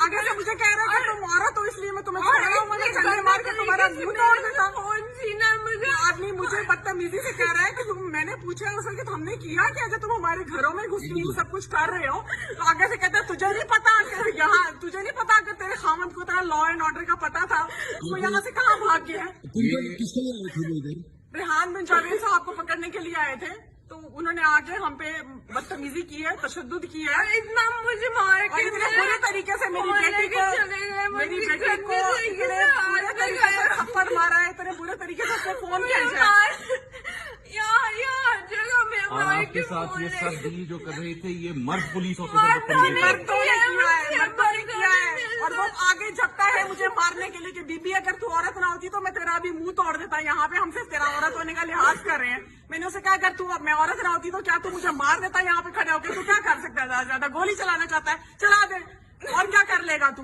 आगे से मुझे कह रहा है कि तुम औरत हो इसलिए मैं तुम्हें छोड़ रहा हूँ, मैं चंडे मार के तुम्हारा मुंह तोड़ देता। आदमी मुझे बदतमीजी से कह रहा है कि तुम, मैंने पूछा उससे कि तुमने किया क्या जब तुम हमारे घरों में घुस के सब कुछ कर रहे हो, तो आगे से कहता है तुझे नहीं पता कि यहाँ, तुझे नहीं पता कि तेरे खामद को तेरा लॉ एंड ऑर्डर का पता था, वो यहाँ से कहाँ भाग गया है। किसके लिए आए थे वो इधर? रेहान बिन जावेद साहब को पकड़ने के लिए आए थे, तो उन्होंने आके हम पे बदतमीजी की है, तशद्दुद की है, इतना मुझे मार के इतने बुरे तरीके से मेरी बेटी को इतने बुरे तरीके से थप्पड़ मारा है, इतने बुरे तरीके से उसको फोन किया है। यार जगह में और आपके साथ ये सब डील जो कर रहे थे ये मर्द पुलिस ऑफिसर मर्दों ने किया है और वो आगे झपटा है मुझे मारने के लिए कि बीबी अगर तू औरत ना होती तो मैं तेरा भी मुंह तोड़ देता। यहाँ पे हम सिर्फ तेरा औरत होने का लिहाज कर रहे हैं। मैंने उसे कहा अगर तू, अब मैं औरत ना होती तो क्या तू मुझे मार देता यहाँ पे खड़े होकर? तू क्या कर सकता है? ज्यादा गोली चलाना चाहता है, चला दे, और क्या कर लेगा तू?